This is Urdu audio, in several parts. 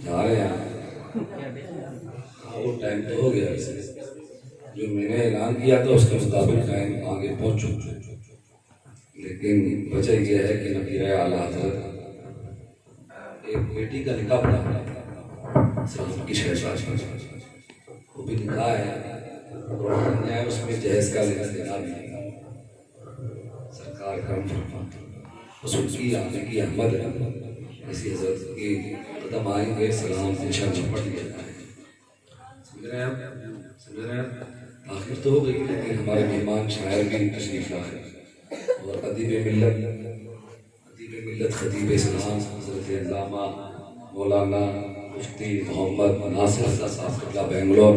جا رہے ہیں وہ ٹائم تو ہو گیا جو میں نے اعلان کیا تھا اس کے مطابق ٹائم آگے پہنچ چکا، لیکن وجہ یہ ہے کہ نبی اعلیٰ حضرت ایک بیٹی کا نکاح پڑھا سلام کی شہزادی، وہ بھی نکاح ہے، اس میں جہیز کا انتظام نہیں، سرکار کرم فرما رسول کی آنے کی احمد ہے، اسی حضرت کی قدم آئیں گے، سلام انشاءاللہ پڑھ لیا جائے۔ سمجھ رہے ہیں آخر تو ہو گئی، لیکن ہمارے مہمان شاعر بھی تشریف لائے اور ادیب ملت خطیب اسلام حضرت علامہ مولانا مفتی محمد ناصر رضا صاحب قبلہ بنگلور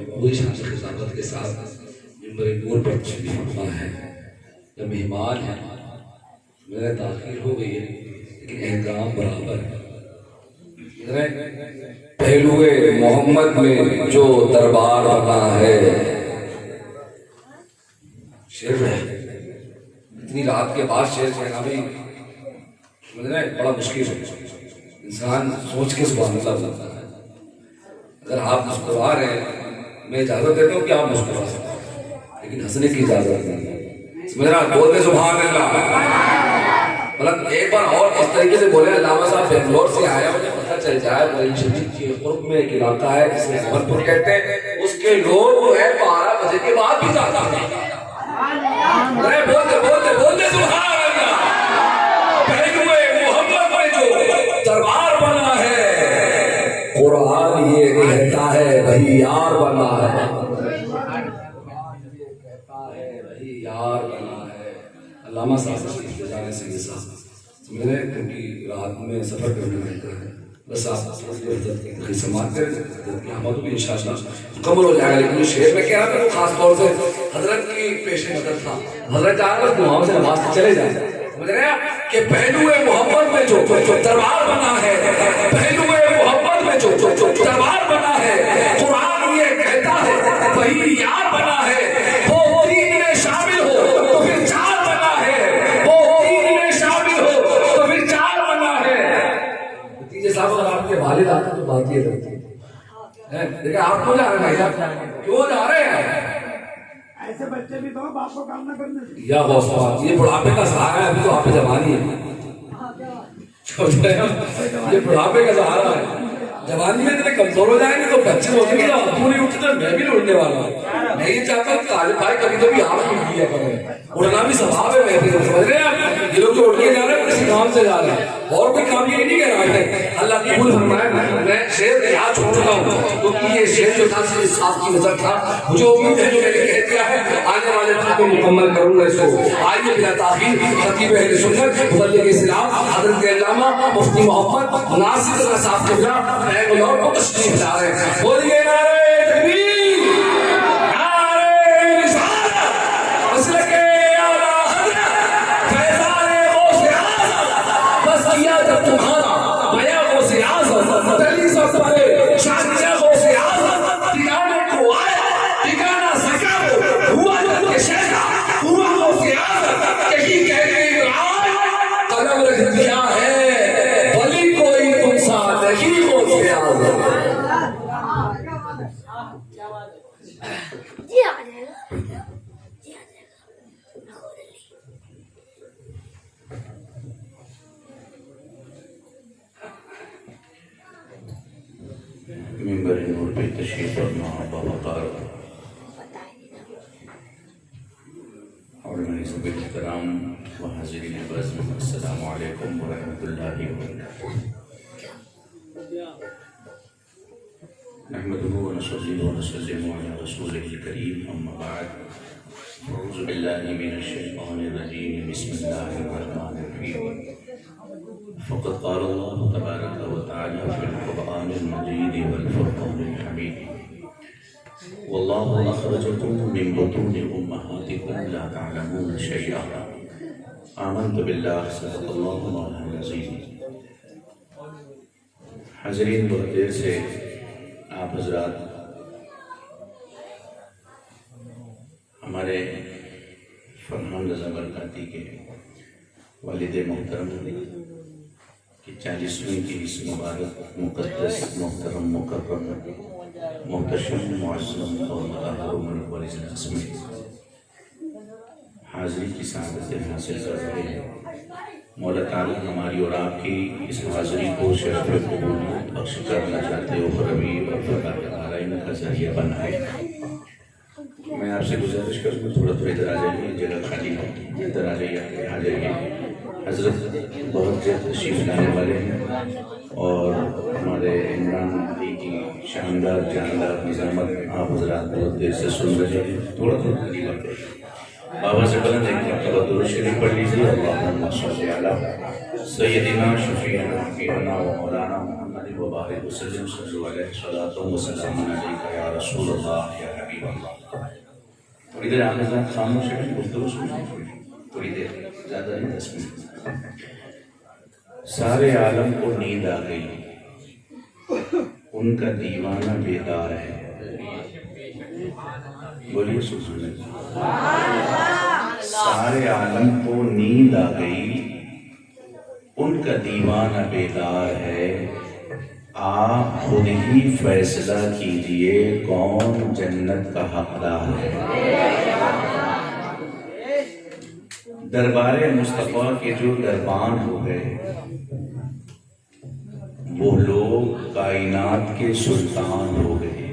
پوری شان خطابت کے ساتھ منبر نور پر تشریف فرما ہے۔ جب مہمان ہیں میرے تاخیر ہو گئی ہے لیکن احترام برابر ہے۔ پہلوئے محمد میں جو دربار بنا ہے، شعر ہے اتنی رات کے بعد شعر کہنا بھی بڑا مشکل ہے، انسان سوچ کے سبحان اللہ بولتا ہے۔ اگر آپ مسکرا رہے ہیں میں اجازت دیتا ہوں کہ آپ مسکرا سکتے ہیں، لیکن ہنسنے کی اجازت نہیں ہے۔ سمجھ رہا بولتے سبحان اللہ، مطلب ایک بار اور اس طریقے سے بولے علامہ صاحب بنگلور سے آیا، مجھے پتہ چل جائے بریلی شریف کے قرب میں ایک علاقہ ہے جسے احمد پور کہتے ہیں، اس کے لوگ جو ہے 12 بجے کے بعد بھی جاتا ہے۔ بولتے بولتے بولتے سبحان اللہ، پہلوئے محمد میں جو دربار بنا ہے، قرآن یہ کہتا ہے وہی یار بنا ہے، وہی یار بنا ہے۔ علامہ صاحب سے جانے سے یہ صاحب میرے کیونکہ رات میں سفر کرنے رہتا ہے، بس آپ حضرت کی سماعت کریں، حضرت کی حمد بھی انشاءاللہ مکمل ہو جائے گا۔ لیکن شعر میں کیا ہے وہ خاص طور سے حضرت کی پیش نظر تھا، حضرت چاہ کر دعاؤں سے نماز سے چلے جائیں، سمجھ رہے ہیں کہ پہلوئے محمد میں جو دربار بنا ہے، پہلوئے محمد میں جو دربار بنا ہے، قرآن یہ کہتا ہے وہی یار بنا ہے۔ وہ دین میں شامل ہو تو پھر چار بنا ہے، وہ دین میں شامل ہو تو پھر چار بنا ہے۔ نتیجے صاحب اگر آپ کے والد آتے تو بات یہ رہتی ہے، دیکھیں آپ کیوں جا رہے ہیں بھائی صاحب، کیوں جا رہے ہیں؟ ایسے بچے بھی تو باپ کو کام نہ کرنے دیں۔ یا غوث یہ بڑھاپے کا سہارا ہے، ابھی تو آپ جوانی ہے، یہ بڑھاپے کا سہارا ہے۔ جوانی میں اتنے کمزور ہو جائیں گے تو بچے ہوتے ہیں، ابو نہیں اٹھتے میں بھی نہیں اٹھنے والا ہوں۔ میں یہ چاہتا ہوں طالب بھائی کبھی کبھی آپ بھی اٹھ لیا کریں، اڑنا بھی ثواب ہے ویسے، سمجھ رہے ہیں آپ؟ یہ لوگ جو اٹھ کے جا رہے ہیں کسی کام سے جا رہے ہیں اور کوئی کام یہ نہیں کہہ رہا ہے۔ اللہ قبول فرمائے۔ میں شعر یاد چھوڑ چکا ہوں کیونکہ یہ شعر جو تھا صرف صاحب کی نظر تھا، مجھے امید ہے جو میں نے کہہ دیا ہے آنے والے دن کو مکمل کروں گا اس کو۔ آئیے بلا تاخیر خطیب اہل سنت مبلغ اسلام حضرت علامہ مفتی محمد ناصر رضا صاحب قبلہ بنگلور کو تشریف لا رہے ہیں۔ بولیے نعرہ تکبیر، نعرہ رسالت، مسلک اعلیٰ حضرت، فیضان غوث اعظم، بس کیا جب تمہارا بیاں غوث اعظم، دلی سب پڑے شادیہ غوث اعظم، ٹھکانے کو آیا ٹھکانا سکا وہ، ہوا جب کے شہدہ ہوا غوث اعظم، کہیں کہتے عام قلم رکھ دیا ہے ولی کوئی تم سا نہیں غوث اعظم۔ منبر نور پہ تشریف فرما باوقار اور منصب احترام و حاضرین بزم، السلام علیکم ورحمۃ اللہ وبرکاتہ۔ نحمده ونصلي ونسلم على رسوله الكريم، اما بعد، اعوذ باللہ من الشیطان الرجیم، بسم اللہ الرحمن الرحیم۔ فقد قال الله تبارك وتعالى في القرآن المجيد والفرقان الحميد، والله أخرجكم من بطون أمهاتكم لا تعلمون شيئا، آمنت بالله صدق الله مولانا العظيم۔ حاضرین، بہت دیر سے آپ حضرات ہمارے فرحان رضا برکاتی کے والد محترم کہ 40ویں کی اس مبارک مقدس محترم مکرم محتشم معظم اور مطہر منور اجلاس میں حاضری کی سعادت حاصل کر رہے ہیں۔ مولا تعالیٰ ہماری اور آپ کی اس حاضری کو شرف قبولیت بخش کرنا چاہتے ہو اخروی اور فتح عالم کا ذریعہ بنائے۔ میں آپ سے گزارش کروں گا تھوڑا ادھر آ جائیے، جگہ خالی ہے، ادھر آ جائیے، آ جائیے۔ حضرت بہت جلد تشریف لانے والے ہیں اور ہمارے عمران علی کی شاندار جاندار نظامت آپ حضرات بہت دیر سے سن رہے ہیں۔ تھوڑا قریب آ جائیے، بابا سے بلند ایک مرتبہ درود شریف پڑھ لیجیے۔ اللہم صل علی سیدنا شفیعنا حبیبنا و مولانا محمد وبارک وسلم صلی اللہ علیہ صلاۃ و سلام علیک یا رسول اللہ یا حبیب اللہ۔ تھوڑی دیر آپ حضرات خاموش ہیں، گفتگو سنیں، تھوڑی دیر، زیادہ نہیں، 10 منٹ۔ سارے عالم کو نیند آ گئی، ان کا دیوانہ بیدار ہے۔ بولیے سبحان اللہ۔ سارے عالم کو نیند آ گئی، ان کا دیوانہ بیدار ہے۔ آپ خود ہی فیصلہ کیجئے کون جنت کا حقدار ہے۔ دربار مصطفیٰ کے جو دربان ہو گئے، وہ لوگ کائنات کے سلطان ہو گئے۔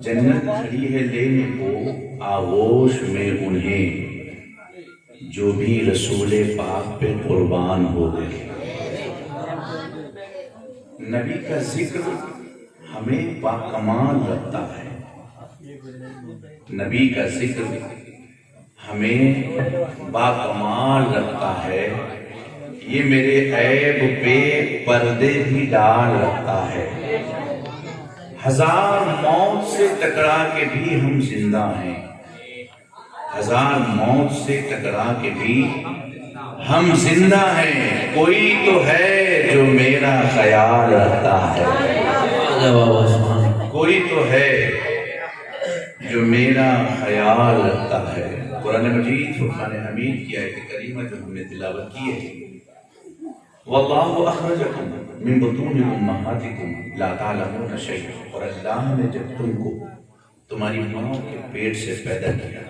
جنت کھڑی ہے لینے کو آغوش میں انہیں، جو بھی رسول پاک پہ قربان ہو گئے۔ نبی کا ذکر ہمیں باکمال رکھتا ہے، نبی کا ذکر ہمیں باکمال رکھتا ہے۔ یہ میرے عیب پہ پردے بھی ڈال رکھتا ہے۔ ہزار موت سے ٹکرا کے بھی ہم زندہ ہیں، ہزار موت سے ٹکرا کے بھی ہم زندہ ہیں۔ کوئی تو ہے جو میرا خیال رکھتا ہے، کوئی تو ہے جو میرا خیال رکھتا ہے۔ قرآن مجید فرقان حمید کی آیت کریمہ جو ہم نے تلاوت کی ہے، واللہ اخرجکم من بطون امہاتکم لا تعلمون شیئا، اور اللہ نے جب تم کو تمہاری ماں کے پیٹ سے پیدا کیا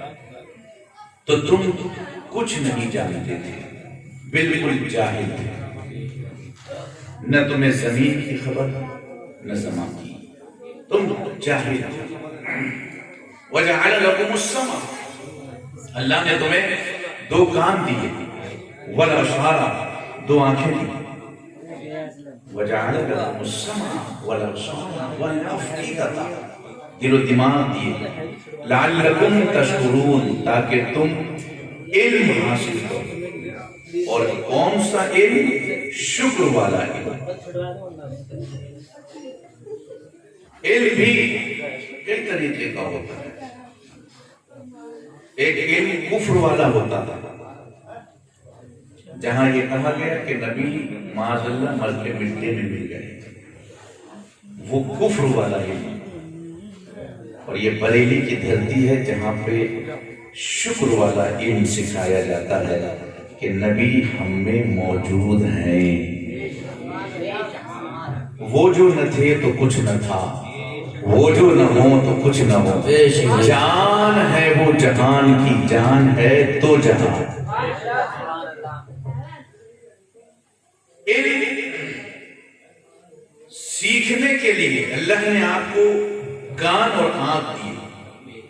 تو تم کچھ نہیں جانتے تھے، بالکل جاہل تھے، نہ تمہیں زمین کی خبر نہ سماء کی، تم جاہل تھے۔ وجعل لکم السمع، اللہ نے تمہیں 2 کان دیے، والابصار، 2 آنکھیں دی، وجعل لکم السمع والابصار والافئدۃ، دل و دماغ دیے، لعلکم تشکرون، تاکہ تم علم حاصل کرو، اور کون سا علم؟ شکر والا علم۔ علم بھی کئی طریقے کا ہوتا ہے۔ ایک علم کفر والا ہوتا تھا، جہاں یہ کہا گیا کہ نبی معاذ اللہ مر کے مٹی میں مل گئے، وہ کفر والا علم۔ اور یہ بریلی کی دھرتی ہے جہاں پہ شکر والا علم سکھایا جاتا ہے کہ نبی ہم میں موجود ہیں، وہ جو نہ تھے تو کچھ نہ تھا، وہ جو نہ ہو تو کچھ نہ ہو، جان ہے وہ جہان کی، جان ہے تو جہان۔ علم سیکھنے کے لیے اللہ نے آپ کو کان اور آنکھ دیے،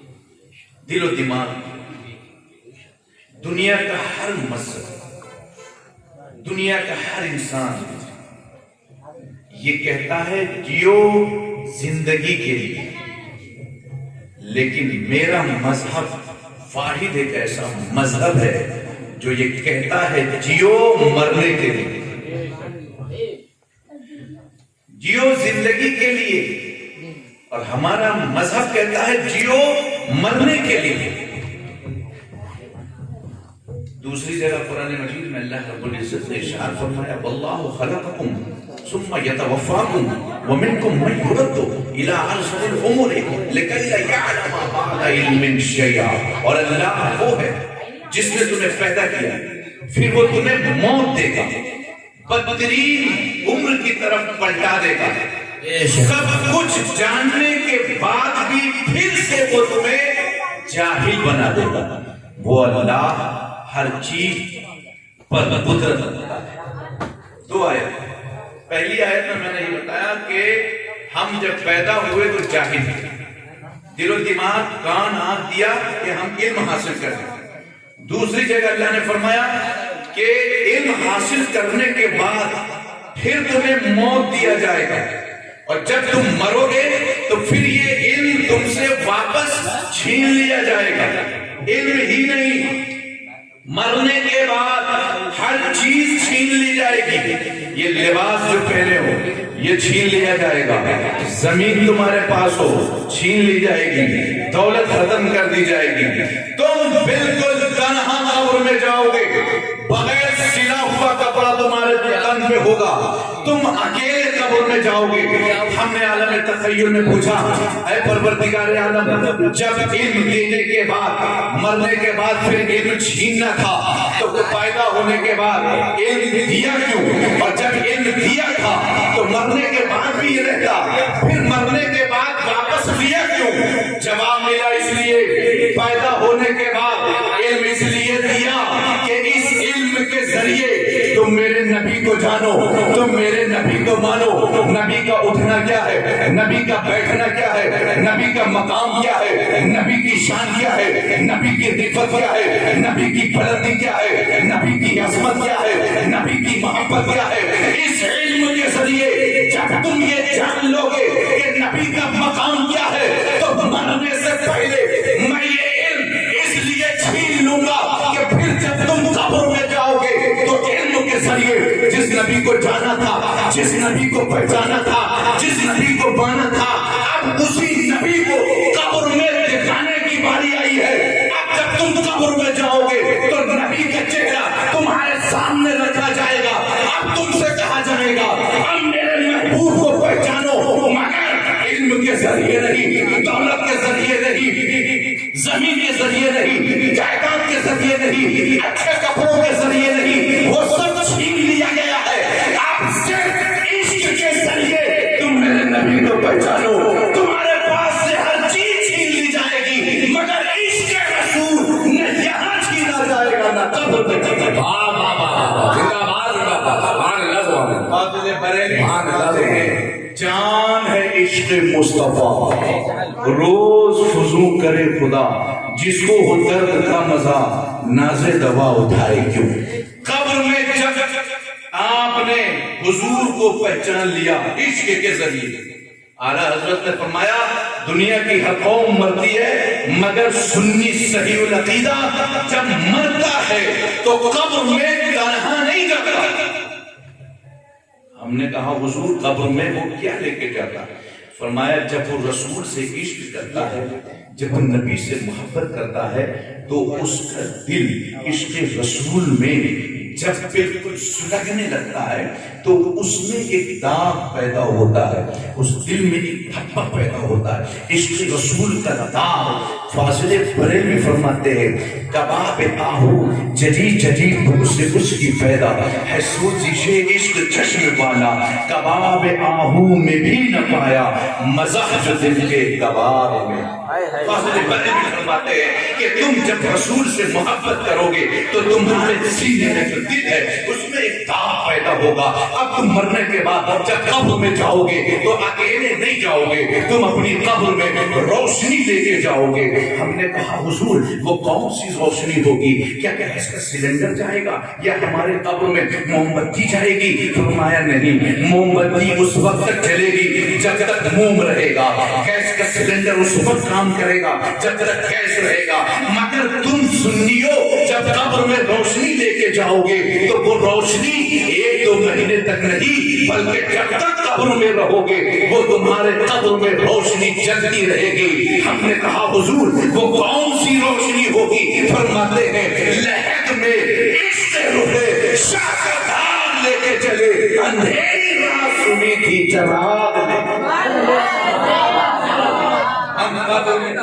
دل و دماغ۔ دنیا کا ہر مذہب، دنیا کا ہر انسان یہ کہتا ہے جیو زندگی کے لیے، لیکن میرا مذہب واحد ایک ایسا مذہب ہے جو یہ کہتا ہے جیو مرنے کے لیے، جیو زندگی کے لیے، اور ہمارا مذہب کہتا ہے جیو مرنے کے لیے۔ دوسری جگہ قرآن مجید میں اللہ رب العزت نے ارشاد فرمایا واللہ خلقکم ثم یتوفاکم ومنکم من یرد الی ارذل العمر لکی لا یعلم بعد علم شیئا، اور اللہ وہ ہے جس نے تمہیں پیدا کیا پھر وہ تمہیں موت دے گا بدترین عمر کی طرف پلٹا دے گا. سب کچھ جاننے کے بعد بھی پھر سے وہ تمہیں جاہل بنا دے گا. وہ اللہ ہر چیز پر قدرت رکھتا ہے. 2 آیت. پہلی آیت میں نے یہ بتایا کہ ہم جب پیدا ہوئے تو جاہل تھے. دل و دماغ کان آنکھ دیا کہ ہم علم حاصل کریں. دوسری جگہ اللہ نے فرمایا کہ علم حاصل کرنے کے بعد پھر تمہیں موت دیا جائے گا اور جب تم مرو گے تو پھر یہ علم تم سے واپس چھین لیا جائے گا. علم ہی نہیں، مرنے کے بعد ہر چیز چھین لی جائے گی. یہ لباس جو پہنے ہو یہ چھین لیا جائے گا. زمین تمہارے پاس ہو چھین لی جائے گی. دولت ختم کر دی جائے گی. تم بالکل تنہا قبر میں جاؤ گے. بغیر سلا ہوا کپڑا تمہارے تن پہ ہوگا. تم اکیلے قبر میں جاؤ گے. ہم نے عالم تخیل میں پوچھا اے پروردگار عالم، جب علم دینے کے بعد مرنے کے بعد پھر علم چھیننا تھا تو پیدا ہونے کے بعد علم دیا کیوں؟ اور جب علم دیا تھا تو مرنے کے بعد بھی یہ رہتا، پھر مرنے کے بعد واپس لیا کیوں؟ جواب ملا اس لیے پیدا ہونے کے بعد علم اس لیے دیا کہ اس علم کے ذریعے تم میرے نبی کو جانو، تم میرے نبی کو مانو. نبی کا اٹھنا کیا ہے، نبی کا بیٹھنا کیا ہے، نبی کا مقام کیا ہے، نبی کی شان کیا ہے، نبی کی رفعت کیا ہے، نبی کی بلندی کیا ہے، نبی کی عظمت کیا ہے، نبی کی محبت کیا ہے. اس علم کے ذریعے جب تم یہ جان لو گے کہ نبی کا مقام کیا ہے تو مرنے سے پہلے میں یہ علم اس لیے چھین لوں گا کہ پھر جب تم قبر میں جاؤ گے تو علم کے ذریعے جس نبی کو جانا تھا، جس نبی کو پہچانا تھا، جس نبی کو مانا تھا، اب اسی نبی کو قبر میں دکھانے کی باری آئی ہے. اب جب تم قبر میں جاؤ گے تو نبی کا چہرہ تمہارے سامنے رکھا جائے گا. اب تم سے کہا جائے گا اب میرے محبوب کو پہچانو، مگر علم کے ذریعے نہیں، دولت کے ذریعے نہیں، زمین کے ذریعے نہیں، جائیداد کے ذریعے نہیں، اچھے کپڑوں کے ذریعے نہیں. وہ سب چھین لیا گیا ہے. آپ صرف عشق کے ذریعے تم میرے نبی کو پہچانو. تمہارے پاس سے ہر چیز چھین لی جائے گی مگر عشق رسول نہ یہاں چھینا جائے گا نہ قبر میں چھینا جائے گا. جان ہے عشق مصطفیٰ، روز فضو کرے خدا، جس کو ہو درد کا مزہ ناز دوا اٹھائے کیوں. قبر میں جب آپ نے حضور کو پہچان لیا عشق کے ذریعے، اعلیٰ حضرت نے فرمایا دنیا کی ہر قوم مرتی ہے مگر سنی صحیح العقیدہ جب مرتا ہے تو قبر میں تنہا نہیں جاتا. ہم نے کہا حضور قبر میں وہ کیا لے کے جاتا ہے؟ فرمایا جب وہ رسول سے عشق کرتا ہے، جب وہ نبی سے محبت کرتا ہے تو اس کا دل عشق رسول میں جب بالکل سلگنے لگتا ہے تو اس میں ایک داغ پیدا ہوتا ہے، اس دل میں ایک دھپا پیدا ہوتا ہے. عشق رسول کا داغ فاضل بریلوی فرماتے ہیں کباب آہو ججی ججی سے اس کی پیدا ہے سوزش عشق چشم والا، کباب آہو میں بھی نہ پایا مزہ جو دل کے کباب میں. فاضل بریلوی فرماتے ہیں کہ تم جب رسول سے محبت کرو گے تو تمہارے سینے میں جو دل ہے اس میں ایک داغ پیدا ہوگا. اب تم مرنے کے بعد جب قبر میں جاؤ گے تو اکیلے نہیں جاؤ گے، تم اپنی قبر میں روشنی لے کے جاؤ گے. ہم نے کہا حضور وہ کون سی روشنی ہوگی؟ کیا گیس کا سلنڈر جائے گا یا ہمارے قبر میں موم بتی جائے گی؟ فرمایا نہیں، موم بتی اس وقت تک جلے گی جب تک موم رہے گا، گیس کا سلنڈر اس وقت کام کرے گا جب تک گیس رہے گا. مگر تم سنیو جب قبر میں روشنی لے کے جاؤ گے تو وہ روشنی 1-2 مہینے تک نہیں بلکہ جب تک قبر میں رہو گے وہ تمہارے قبر میں روشنی جلتی رہے گی. ہم نے کہا حضور وہ کون سی روشنی ہوگی؟ فرماتے ہیں لہد میں عشق روحے شاہ کا دھاگ لے کے چلے، اندھیری رات سنی تھی چراغ میں. ہم قبر میں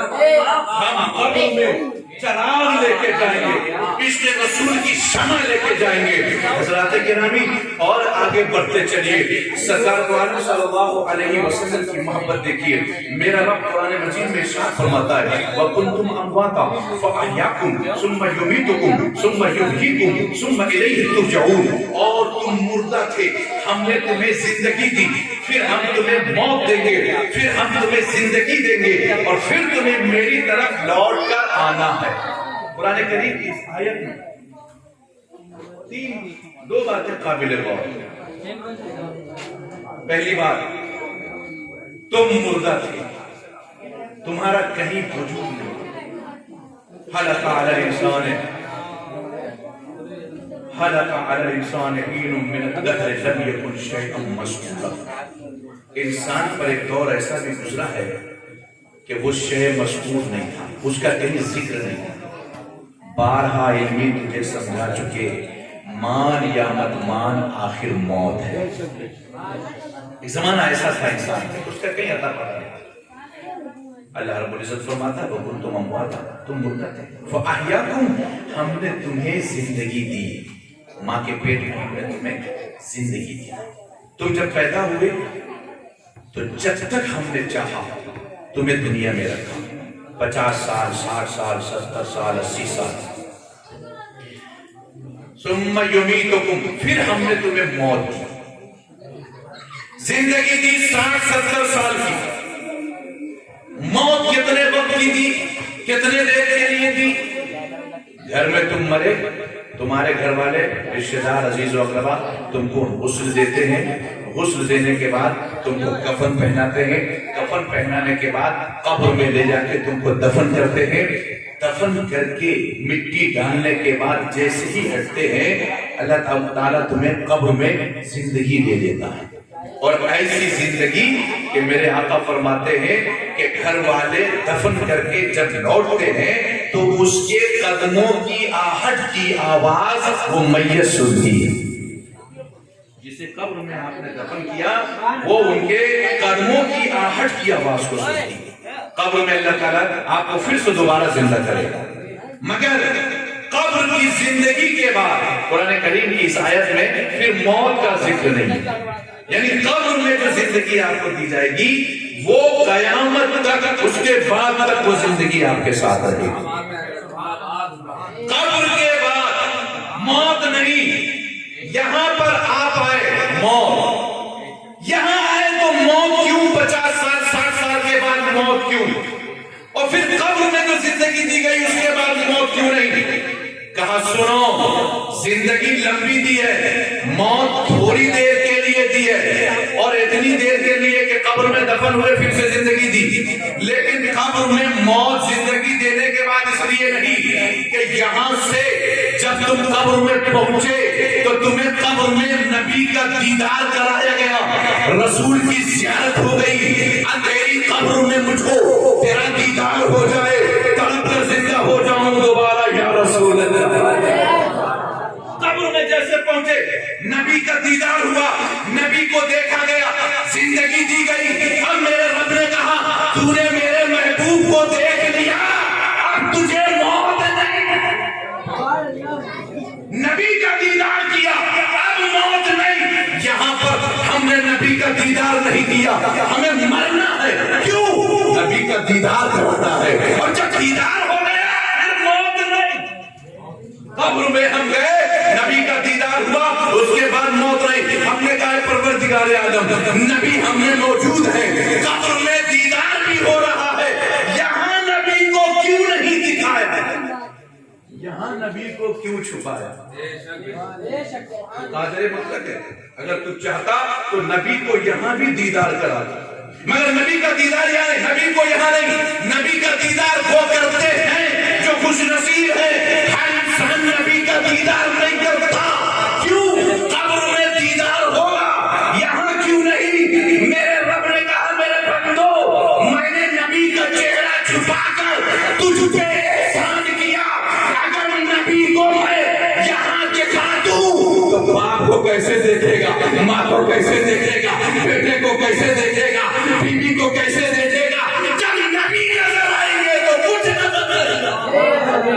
چراغ لے کے جائیں گے، عشق رسول کی شمع لے کے جائیں گے۔ حضرات گرامی اور آگے بڑھتے چلیے، سرکار قرآن صلی اللہ علیہ وسلم کی محبت دیکھیے۔ میرا رب قرآن مجید میں ارشاد فرماتا ہے وَكُنْتُمْ أَمْوَاتًا فَأَحْيَاكُمْ ثُمَّ يُمِيتُكُمْ ثُمَّ يُحْيِيكُمْ ثُمَّ إِلَيْهِ تُرْجَعُونَ۔ اور تم مردہ تھے، ہم نے تمہیں زندگی دی، پھر ہم تمہیں موت دیں گے، پھر ہم تمہیں زندگی دیں گے، اور پھر تمہیں میری طرف لوٹ کر آنا ہے۔ قرآن کریم کی اس آیت میں دو باتیں قابل غور ہیں۔ پہلی بات، تم مردہ تھے، تمہارا کہیں وجود نہیں۔ خلق علی الانسان حین من الدہر لم یکن شیئا مذکورا۔ انسان پر ایک دور ایسا بھی گزرا ہے کہ وہ شے مذکور نہیں تھا، اس کا کہیں ذکر نہیں تھا۔ بارہا علمی تجھے سمجھا چکے، مان یا مت مان آخر موت ہے۔ ایک زمانہ ایسا تھا انسان کا، اس کا کہیں عطا پڑا نہیں۔ اللہ رب العزت فرماتا ہے وَكُنْتُمْ أَمْوَاتًا، تم مردہ تھے، فَأَحْيَاكُمْ، ہم نے تمہیں زندگی دی۔ ماں کے پیٹ میں تمہیں زندگی دی۔ تم جب پیدا ہوئے تو جب تک ہم نے چاہا تمہیں دنیا میں رکھا، 50 سال، 60 سال، 70 سال، 80 سال۔ ثم یمیتکم، پھر ہم نے تمہیں موت دی، زندگی دی 60-70 سال کی۔ موت کتنے وقت کی دی، کتنے دیر کے لیے دی؟ گھر میں تم مرے، تمہارے گھر والے، رشتہ دار، عزیز و اقربا تم کو غسل دیتے ہیں، غسل دینے کے بعد تم کو کفن پہناتے ہیں، کفن پہنانے کے بعد قبر میں لے جا کے تم کو دفن کرتے ہیں، دفن کر کے مٹی ڈالنے کے بعد جیسے ہی ہٹتے ہیں اللہ تعالیٰ تمہیں قبر میں زندگی دے دیتا ہے۔ اور ایسی زندگی کہ میرے آقا فرماتے ہیں کہ گھر والے دفن کر کے جب لوٹتے ہیں تو اس کے قدموں کی آہٹ کی آواز وہ میت سنتی ہے۔ جسے قبر میں آپ نے دفن کیا وہ ان کے قدموں کی آہٹ کی آواز کو سنتی ہے۔ قبر میں اللہ تعالیٰ آپ کو پھر سے دوبارہ زندہ کرے گا، مگر قبر کی زندگی کے بعد قرآن کریم کی اس آیت میں پھر موت کا ذکر نہیں، یعنی قبر میں جو زندگی آپ کو دی جائے گی وہ قیامت تک، اس کے بعد تک وہ زندگی آپ کے ساتھ رہے گی۔ قبر کے بعد موت نہیں، یہاں پر آپ آئے موت، یہاں آئے تو موت کیوں؟ 50 سال 60 سال کے بعد موت کیوں؟ اور پھر قبر میں جو زندگی دی گئی اس کے بعد موت کیوں نہیں؟ کہا سنو، زندگی لمبی دی ہے، موت تھوڑی دیر کے لیے دی ہے، اور اتنی دیر کے لیے کہ قبر میں دفن ہوئے پھر سے زندگی دی، لیکن قبر میں موت زندگی دینے کے بعد اس لیے نہیں کہ یہاں سے جب تم قبر میں پہنچے تو تمہیں قبر میں نبی کا دیدار کرایا گیا، رسول کی زیارت ہو گئی، اندھیری قبر میں مجھ کو تیرا دیدار ہو جائے، تڑپ کر زندہ ہو جاؤں دوبارہ یا رسول اللہ۔ قبر میں جیسے پہنچے نبی کا دیدار ہوا، نبی کو دیکھا گیا، زندگی دی گئی، اب میرے رب نے کہا تو نے میرے محبوب کو دیکھ لیا، اب تجھے موت نہیں۔ نبی کا دیدار کیا، اب موت نہیں۔ یہاں پر ہم نے نبی کا دیدار نہیں کیا، ہمیں مرنا ہے، کیوں؟ نبی کا دیدار کرنا ہے، اور جب دیدار ہو گیا پھر موت نہیں۔ قبر میں ہم گئے، نبی کا دیدار ہوا، اس کے بعد موت نہیں۔ ہم نے کہا پروردگار عالم، نبی ہم میں موجود ہے، قبر میں دیدار بھی ہو رہا ہے، یہاں نبی کو کیوں نہیں دکھایا؟ یہاں نبی کو کیوں چھپایا؟ قادر مطلق ہے، اگر تو چاہتا تو نبی کو یہاں بھی دیدار کراتا، مگر نبی کا دیدار یہاں ہے، نبی کو یہاں نہیں۔ نبی کا دیدار وہ کرتے ہیں جو خوش نصیب ہے، ہر انسان نبی کا دیدار نہیں کرتا۔ کیوں؟ قبر میں دیدار ہوگا، یہاں کیوں نہیں؟ میرے رب نے کہا میرے بندو، میں نے نبی کا چہرہ چھپا کر تجھ پہ احسان کیا، اگر نبی کو میں یہاں دکھا دوں تو باپ کو کیسے دیکھے گا، ماں کو کیسے دیکھے گا، بیٹے کو کیسے دیکھے گا، بیوی کو کیسے دیکھے گا؟ جب نبی نظر آئیں گے تو کچھ نظر نہیں۔